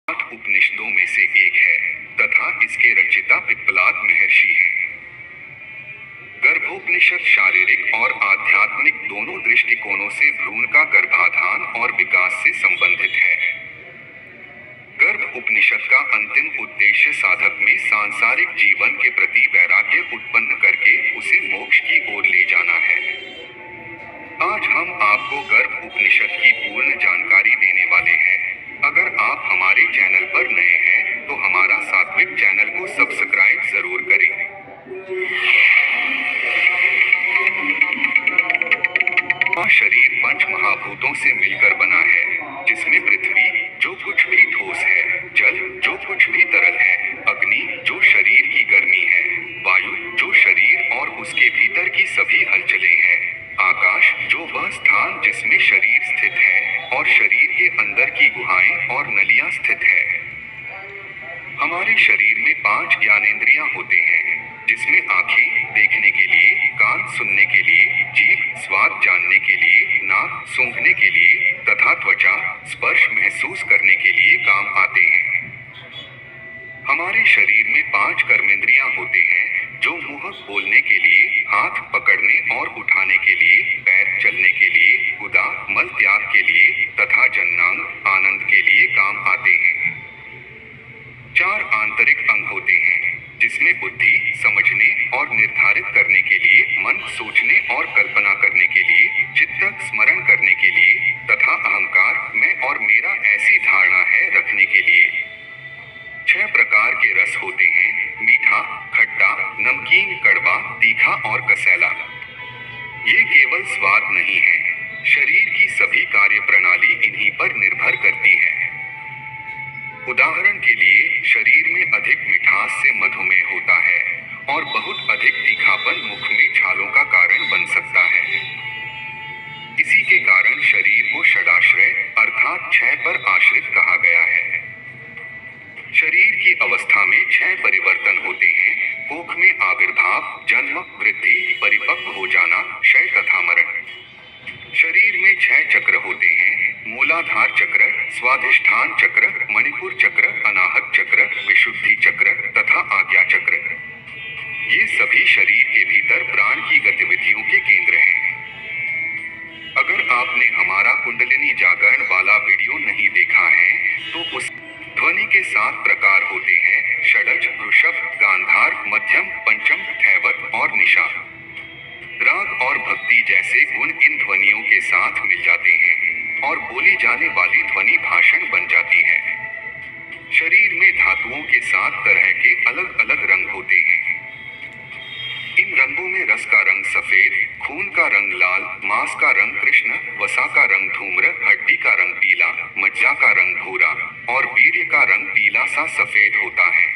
आठ उपनिषदों में से एक है तथा इसके रचयिता पिप्पलाद महर्षि हैं। गर्भोपनिषद शारीरिक और आध्यात्मिक दोनों दृष्टिकोणों से भ्रूण का गर्भाधान और विकास से संबंधित है। गर्भ उपनिषद का अंतिम उद्देश्य साधक में सांसारिक जीवन के प्रति वैराग्य उत्पन्न करके उसे मोक्ष की ओर ले जाना है। आज हम आपको गर्भ उपनिषद की पूर्ण जानकारी देने वाले हैं। अगर आप हमारे चैनल पर नए हैं तो हमारा सात्विक चैनल को सब्सक्राइब जरूर करें। शरीर पंच महाभूतों से मिलकर बना है, जिसमें पृथ्वी जो कुछ भी ठोस है, जल जो कुछ भी तरल है, अग्नि जो शरीर की गर्मी है, वायु जो शरीर और उसके भीतर की सभी हलचलें हैं, आकाश जो वह स्थान जिसमें शरीर स्थित है और शरीर के अंदर की गुहाएं और नलियां स्थित है। हमारे शरीर में 5 ज्ञानेंद्रियां होते हैं, जिसमें आंखें देखने के लिए, कान सुनने के लिए, जीभ स्वाद जानने के लिए, नाक सूंघने के लिए तथा त्वचा स्पर्श महसूस करने के लिए काम आते हैं। हमारे शरीर में 5 कर्मेंद्रियां होते हैं, जो मुंह बोलने के लिए, हाथ पकड़ने और उठाने के लिए, पैर चलने के लिए, गुदा मल त्याग के लिए तथा जन्नांग आनंद के लिए काम आते हैं। 4 आंतरिक अंग होते हैं, जिसमें बुद्धि समझने और निर्धारित करने के लिए, मन सोचने और कल्पना करने के लिए, चित्त स्मरण करने के लिए तथा अहंकार मैं और मेरा ऐसी धारणा है रखने के लिए। 6 प्रकार के रस होते हैं, मीठा, खट्टा, नमकीन, कड़वा, तीखा और कसैला। ये केवल स्वाद नहीं है, शरीर की सभी कार्य प्रणाली इन्हीं पर निर्भर करती है। उदाहरण के लिए, शरीर में अधिक मिठास से मधुमेह होता है और बहुत अधिक तीखापन मुख में छालों का कारण बन सकता है। इसी के कारण शरीर को षडाश्रय अर्थात 6 पर आश्रित कहा गया है। शरीर की अवस्था में 6 परिवर्तन होते हैं, कोख में आविर्भाव, जन्म, वृद्धि, परिपक्व हो जाना, क्षय तथा मरण। शरीर में 6 चक्र होते हैं, मूलाधार चक्र, स्वाधिष्ठान चक्र, मणिपुर चक्र, अनाहत चक्र, विशुद्धि चक्र तथा आज्ञा चक्र। ये सभी शरीर के भीतर प्राण की गतिविधियों के केंद्र हैं। अगर आपने हमारा कुंडलिनी जागरण वाला वीडियो नहीं देखा है तो उस ध्वनि के 7 प्रकार होते हैं, षडज, वृषभ, गांधार, मध्यम, पंचम, धैवत और निशा। राग और भक्ति जैसे गुण इन ध्वनियों के साथ मिल जाते हैं और बोली जाने वाली ध्वनि भाषण बन जाती है। शरीर में धातुओं के 7 तरह के अलग अलग रंग होते हैं। इन रंगों में रस का रंग सफेद, खून का रंग लाल, मांस का रंग कृष्ण, वसा का रंग धूम्र, हड्डी का रंग पीला, मज्जा का रंग भूरा और वीर्य का रंग पीला सा सफेद होता है।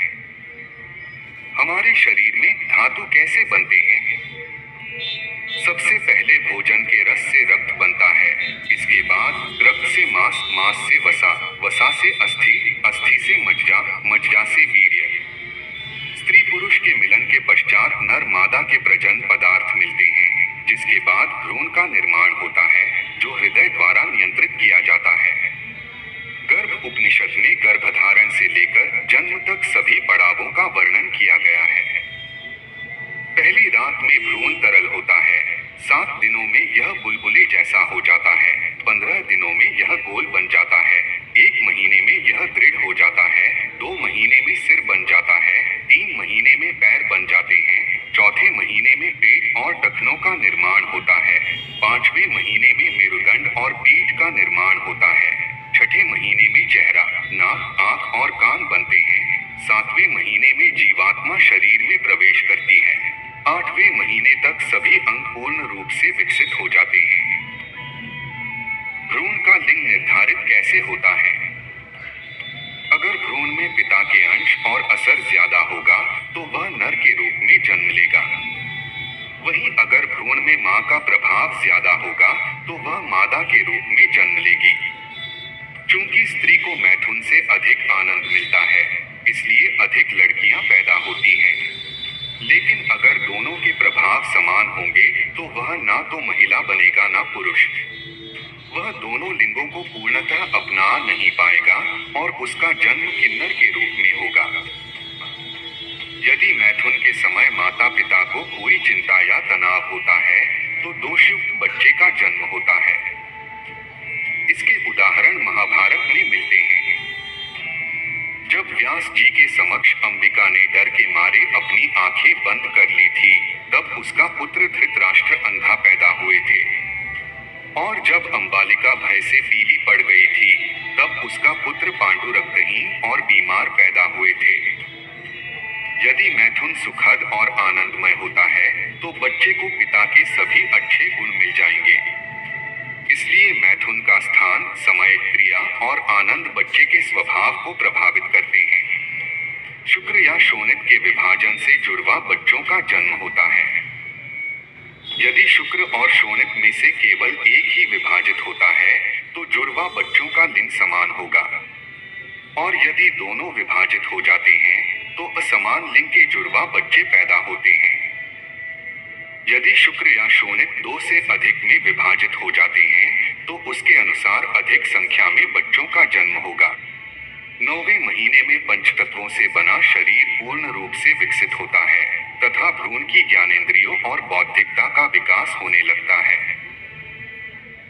हमारे शरीर में धातु कैसे बनते हैं? सबसे पहले भोजन के रस से रक्त बनता है, इसके बाद रक्त से मांस, मांस से वसा, वसा से अस्थि, अस्थि से मज्जा, मज्जा से वीर्य। स्त्री पुरुष के मिलन के पश्चात नर मादा के प्रजनन पदार्थ मिलते हैं, जिसके बाद भ्रूण का निर्माण होता है, जो हृदय द्वारा नियंत्रित किया जाता है। गर्भ उपनिषद में गर्भधारण से लेकर जन्म तक सभी पड़ावों का वर्णन किया गया है। पहली रात में भ्रूण तरल होता है, 7 दिनों में यह बुलबुले जैसा हो जाता है, 15 दिनों में यह गोल बन जाता है, 1 महीने में यह दृढ़ हो जाता है, 2 महीने में सिर बन जाता है, 3 महीने में पैर बन जाते हैं, 4थे महीने में पेट और टखनों का निर्माण होता है, 5वें महीने में मेरुदंड और पीठ का निर्माण होता है, 6ठे महीने में चेहरा, नाक, आंख और कान बनते हैं, 7वें महीने में जीवात्मा शरीर में प्रवेश करती है, 8वें महीने तक सभी अंग पूर्ण रूप से विकसित हो जाते हैं। भ्रूण का लिंग निर्धारित कैसे होता है? अगर भ्रूण में पिता के अंश और असर ज्यादा होगा तो वह नर के रूप में जन्म लेगा। वहीं अगर भ्रूण में मां का प्रभाव ज्यादा होगा तो वह मादा के रूप में जन्म लेगी। चूंकि स्त्री को मैथुन से अधिक आनंद मिलता है, इसलिए अधिक लड़कियां पैदा होती हैं। लेकिन अगर दोनों के प्रभाव समान होंगे तो वह ना तो महिला बनेगा ना पुरुष। वह दोनों लिंगों अंगों को पूर्णतः अपना नहीं पाएगा और उसका जन्म किन्नर के रूप में होगा। यदि मैथुन के समय माता पिता को कोई चिंता या तनाव होता है तो दोषयुक्त बच्चे का जन्म होता है। इसके उदाहरण महाभारत में मिलते हैं। जब व्यास जी के समक्ष अंबिका ने डर के मारे अपनी आंखें बंद कर ली थी, तब उसका पुत्र धृतराष्ट्र अंधा पैदा हुए थे। और जब अंबालिका भय से पीली पड़ गई थी, तब उसका पुत्र पांडु रक्तहीन और बीमार पैदा हुए थे। यदि मैथुन सुखद और आनंदमय होता है तो बच्चे को पिता के सभी अच्छे गुण मिल जाएंगे। इसलिए मैथुन का स्थान, समय, क्रिया और आनंद बच्चे के स्वभाव को प्रभावित करते हैं। शुक्र या शोणित के विभाजन से जुड़वा बच्चों का जन्म होता है। यदि शुक्र और शोणित में से केवल एक ही विभाजित होता है तो जुड़वा बच्चों का लिंग समान होगा, और यदि दोनों विभाजित हो जाते हैं तो असमान लिंग के जुड़वा बच्चे पैदा होते हैं। यदि शुक्र या शोणित 2 से अधिक में विभाजित हो जाते हैं तो उसके अनुसार अधिक संख्या में बच्चों का जन्म होगा। 9वें महीने में पंचतत्वों से बना शरीर पूर्ण रूप से विकसित होता है तथा भ्रूण की ज्ञानेंद्रियों और बौद्धिकता का विकास होने लगता है।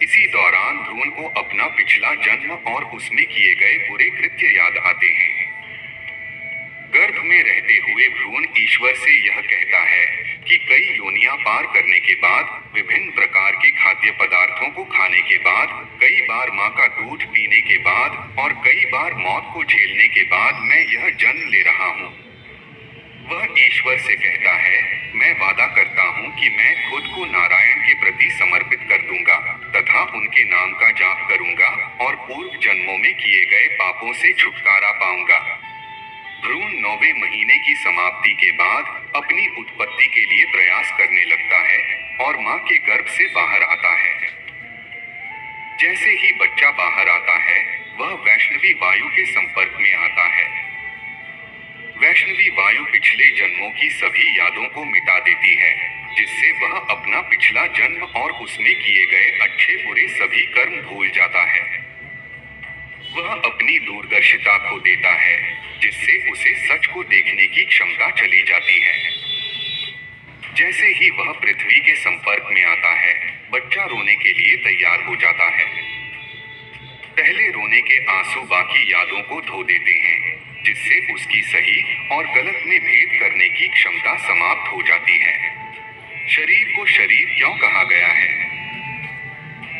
इसी दौरान भ्रूण को अपना पिछला जन्म और उसमें किए गए बुरे कृत्य याद आते हैं। गर्भ में रहते हुए भ्रूण ईश्वर से यह कहता है कि कई योनियां पार करने के बाद, विभिन्न प्रकार के खाद्य पदार्थों को खाने के बाद, कई बार मां का दूध पीने के बाद और कई बार मौत को झेलने के बाद मैं यह जन्म ले रहा हूँ। वह ईश्वर से कहता है, मैं वादा करता हूँ कि मैं खुद को नारायण के प्रति समर्पित कर दूंगा तथा उनके नाम का जाप करूंगा और पूर्व जन्मों में किए गए पापों से छुटकारा पाऊंगा। भ्रूण 9वें महीने की समाप्ति के बाद अपनी उत्पत्ति के लिए प्रयास करने लगता है और मां के गर्भ से बाहर आता है। जैसे ही बच्चा बाहर आता है, वह वैष्णवी वायु के संपर्क में आता है। वैष्णवी वायु पिछले जन्मों की सभी यादों को मिटा देती है, जिससे वह अपना पिछला जन्म और उसमें किए गए अच्छे बुरे सभी कर्म भूल जाता है। वह अपनी दूरदर्शिता खो देता है, जिससे उसे सच को देखने की क्षमता चली जाती है। जैसे ही वह पृथ्वी के संपर्क में आता है, बच्चा रोने के लिए तैयार हो जाता है। पहले रोने के आंसू बाकी यादों को धो देते हैं, जिससे उसकी सही और गलत में भेद करने की क्षमता समाप्त हो जाती है। शरीर को शरीर क्यों कहा गया है?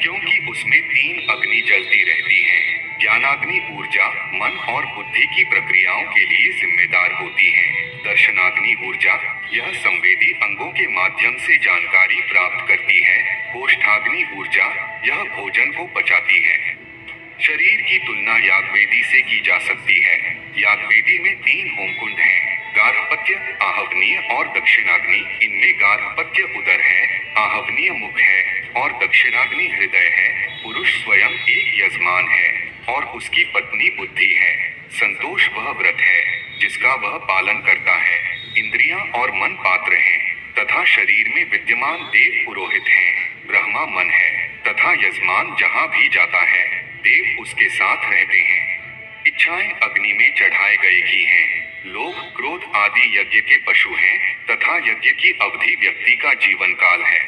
क्योंकि उसमें 3 अग्नि जलती रहती हैं। ज्ञानाग्नि ऊर्जा मन और बुद्धि की प्रक्रियाओं के लिए जिम्मेदार होती है। दर्शनाग्नि ऊर्जा यह संवेदी अंगों के माध्यम से जानकारी प्राप्त करती है। कोष्ठाग्नि ऊर्जा यह भोजन को पचाती है। शरीर की तुलना यागवेदी से की जा सकती है। यागवेदी में 3 होमकुंड हैं, गार्हपत्य, आहवनीय और दक्षिणाग्नि। इनमें गार्हपत्य उदर है, आहवनीय मुख है और दक्षिणाग्नि हृदय है। पुरुष स्वयं एक यजमान है और उसकी पत्नी बुद्धि है। संतोष वह व्रत है जिसका वह पालन करता है। इंद्रियां और मन पात्र हैं तथा शरीर में विद्यमान देव पुरोहित हैं। ब्रह्मा मन है तथा यजमान जहाँ भी जाता है, देव उसके साथ रहते हैं। इच्छाएं अग्नि में चढ़ाए गए घी हैं। लोभ, क्रोध आदि यज्ञ के पशु हैं तथा यज्ञ की अवधि व्यक्ति का जीवन काल है।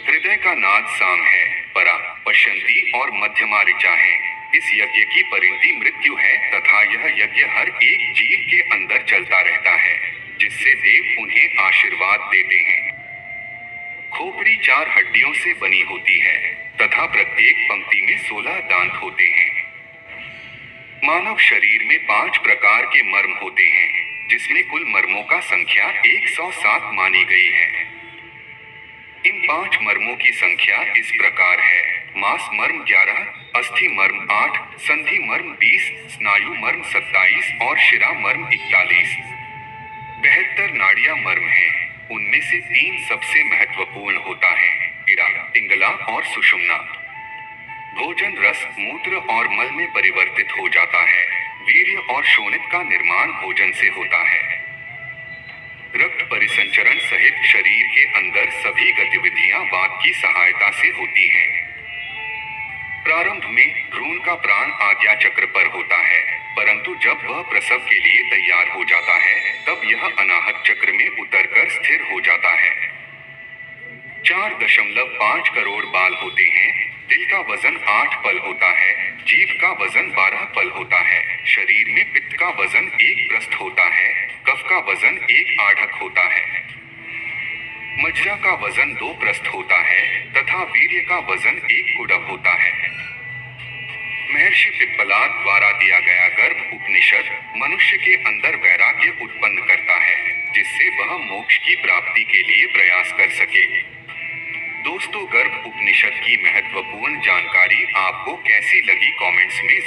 हृदय का नाद साम है, परा, पश्यंती और मध्यमा ऋचा है। इस यज्ञ की परिणति मृत्यु है तथा यह यज्ञ हर एक जीव के अंदर चलता रहता है, जिससे देव उन्हें आशीर्वाद देते हैं। खोपड़ी 4 हड्डियों से बनी होती है तथा प्रत्येक पंक्ति में 16 दांत होते हैं। मानव शरीर में 5 प्रकार के मर्म होते हैं, जिसमें कुल मर्मों का संख्या 107 मानी गई है। इन 5 मर्मों की संख्या इस प्रकार है: मांस मर्म 11, अस्थि मर्म 8, संधि मर्म 20, स्नायु मर्म 27 और शिरा मर्म 41। 72 नाड़ियां मर्म हैं। उनमें से 3 सबसे महत्वपूर्ण होता है: इड़ा, पिंगला और सुषुम्ना। भोजन रस, मूत्र और मल में परिवर्तित हो जाता है। वीर्य और शोणित का निर्माण भोजन से होता है। रक्त परिसंचरण सहित शरीर के अंदर सभी गतिविधियां वात की सहायता से होती हैं। प्रारंभ में भ्रूण का प्राण आज्ञा चक्र पर होता है, परंतु जब वह प्रसव के लिए तैयार हो जाता है तब यह अनाहत चक्र में उतरकर स्थिर हो जाता है। 4.5 करोड़ बाल होते हैं। दिल का वजन 8 पल होता है। जीभ का वजन 12 पल होता है। शरीर में पित्त का वजन 1 प्रस्थ होता है। कफ का वजन 1 आढ़क होता है। मज्जा का वजन 2 प्रस्थ होता है तथा वीर्य का वजन 1 कुडव होता है। महर्षि पिप्पलाद द्वारा दिया गया गर्भ उपनिषद मनुष्य के अंदर वैराग्य उत्पन्न करता है, जिससे वह मोक्ष की प्राप्ति के लिए प्रयास कर सके। दोस्तों, गर्भ उपनिषद की महत्वपूर्ण जानकारी आपको कैसी लगी कमेंट्स में